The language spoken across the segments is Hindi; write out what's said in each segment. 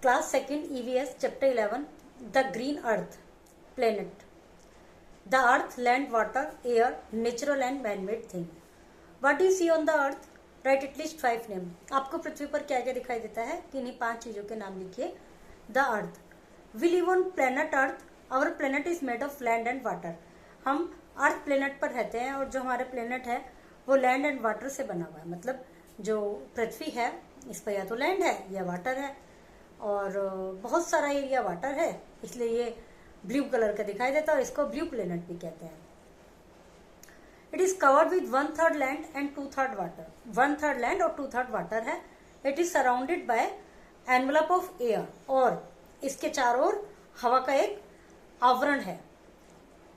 Class 2nd EVS Chapter 11 The Green Earth Planet. The Earth, Land, Water, Air, Natural and Man-made Thing. What do you see on the Earth? Write at least 5 names. आपको पृथ्वी पर क्या क्या दिखाई देता है? किन्हीं 5 चीजों के नाम लिखिए. The Earth. We live on planet Earth. Our planet is made of land and water. हम अर्थ प्लेनेट पर रहते हैं और जो हमारे प्लेनेट है वो लैंड एंड वाटर से बना हुआ है. मतलब जो पृथ्वी है इस पर या तो लैंड है या वाटर है और बहुत सारा एरिया वाटर है, इसलिए ये ब्लू कलर का दिखाई देता है और इसको ब्लू प्लेनेट भी कहते हैं. It is covered with 1/3 land and 2/3 water. 1/3 land और 2/3 वाटर है. It is surrounded by envelope of air और इसके चारों ओर हवा का एक आवरण है,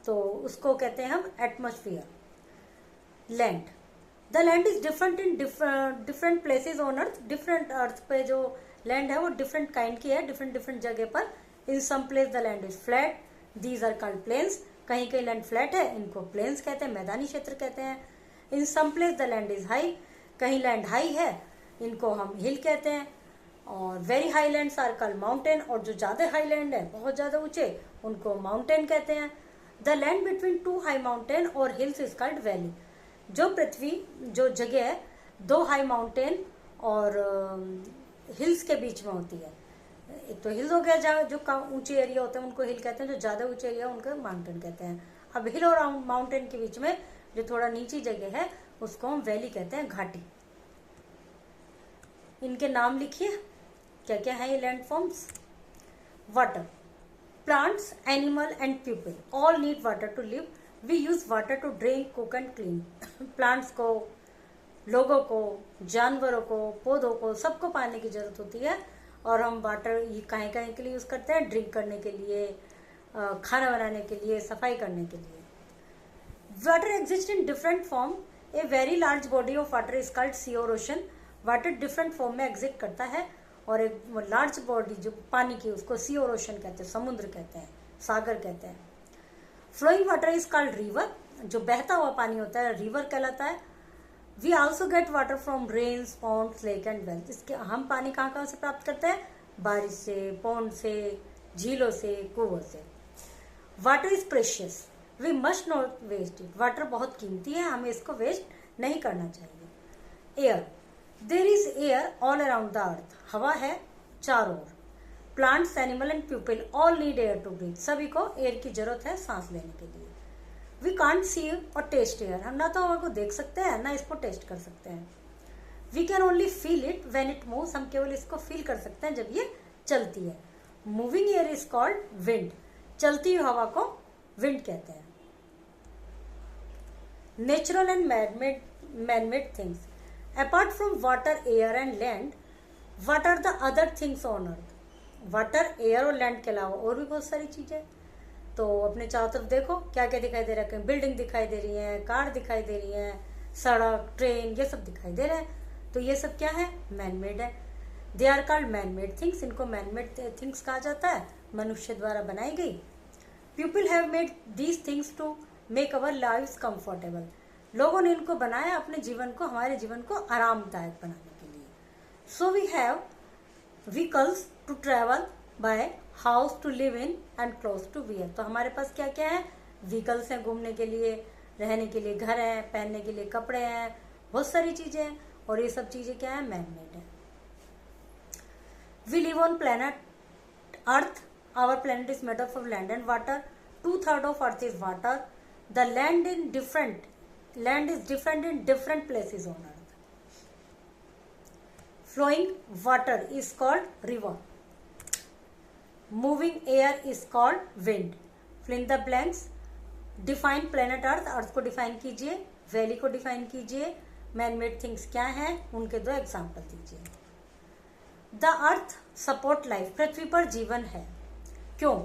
तो उसको कहते हैं हम atmosphere. Land. The land is different in different places on earth. Different earth पे जो लैंड है वो डिफरेंट काइंड की है, डिफरेंट जगह पर. In some place the land is flat, these are called plains. कहीं कहीं लैंड फ्लैट है, इनको प्लेन्स कहते हैं, मैदानी क्षेत्र कहते हैं. In some place the land is high, कहीं लैंड हाई है, इनको हम हिल कहते हैं. और very high lands are called mountain, और जो ज्यादा हाई लैंड है बहुत ज्यादा ऊंचे उनको माउंटेन कहते हैं. The land between 2 high mountain और हिल्स इज कॉल्ड वैली. जो पृथ्वी जो जगह है 2 हाई माउंटेन और हिल्स के बीच में होती है. एक तो हिल्स हो गया जहाँ जो ऊंचे एरिया होते हैं उनको हिल कहते हैं, जो ज्यादा ऊंचे एरिया उनको माउंटेन कहते हैं. अब हिल और माउंटेन के बीच में जो थोड़ा नीची जगह है उसको हम वैली कहते हैं, घाटी. इनके नाम लिखिए क्या क्या है ये land forms. Water. Plants, animal and people all need water to live. We use water to drink, cook and clean. Plants को, लोगों को, जानवरों को, पौधों को, सबको पानी की जरूरत होती है और हम वाटर ये कहीं कहीं के लिए यूज करते हैं, ड्रिंक करने के लिए, खाना बनाने के लिए, सफाई करने के लिए. Water exist in different form. A very large body of water is called sea और ओशन. वाटर डिफरेंट फॉर्म में एग्जिस्ट करता है और एक लार्ज बॉडी जो पानी की उसको सी और ओशन कहते हैं, समुद्र कहते हैं, सागर कहते हैं. Flowing water is called river. जो बहता हुआ पानी होता है रिवर कहलाता है. We also get water from rains, ponds, lake and wells. इसके हम पानी कहाँ कहाँ से प्राप्त करते हैं? बारिश से, पॉन्ड से, झीलों से, कुओं से. Water is precious. We must not waste it. Water बहुत कीमती है, हमें इसको वेस्ट नहीं करना चाहिए. Air. There is air all around the earth. हवा है चारों ओर. Plants, animal and people all need air to breathe. सभी को एयर की जरूरत है सांस लेने के लिए. वी कांट सी और टेस्ट एयर. हम ना तो हवा को देख सकते हैं ना इसको टेस्ट कर सकते हैं. We can only feel it when it moves. हम केवल इसको फील कर सकते हैं जब ये चलती है. Moving air is called wind. चलती हुई हवा को विंड कहते हैं. Natural and man-made things. Apart from water, air and land, what are the other things on earth? Water, air और लैंड के अलावा और भी बहुत सारी चीजें. तो अपने चारों तरफ देखो क्या क्या दिखाई दे रहा है. कहीं बिल्डिंग दिखाई दे रही है, कार दिखाई दे रही है, सड़क, ट्रेन, ये सब दिखाई दे रहे हैं. तो ये सब क्या है? मैन मेड है. They are called man made things. इनको मैन मेड थिंग्स कहा जाता है, मनुष्य द्वारा बनाई गई. People have made these things to make our lives comfortable. लोगों ने इनको बनाया अपने जीवन को, हमारे जीवन को आरामदायक बनाने के लिए. So we have vehicles to travel by, house to live in and cloth to wear. तो हमारे पास क्या क्या है? व्हीकल्स हैं घूमने के लिए, रहने के लिए घर है, पहनने के लिए कपड़े हैं, बहुत सारी चीजें हैं. और ये सब चीजें क्या है? मैन मेड है. We live on planet earth. Our planet is made up of land and water. 2/3 of earth is water. The land is different in different places on earth. Flowing water is called river. Moving air is called wind. Fill in the blanks. Define planet earth. अर्थ को डिफाइन कीजिए, वैली को डिफाइन कीजिए, मैन मेड थिंग्स क्या हैं उनके 2 एग्जाम्पल दीजिए. The earth support life. पृथ्वी पर जीवन है. क्यों?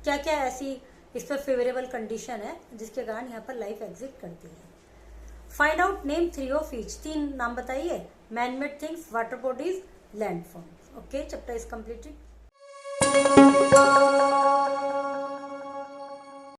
क्या क्या ऐसी इस पर फेवरेबल कंडीशन है जिसके कारण यहाँ पर लाइफ एग्जिस्ट करती है. Find out name 3 of each. 3 नाम बताइए. Man made things, water bodies, land forms. Okay, chapter is completed.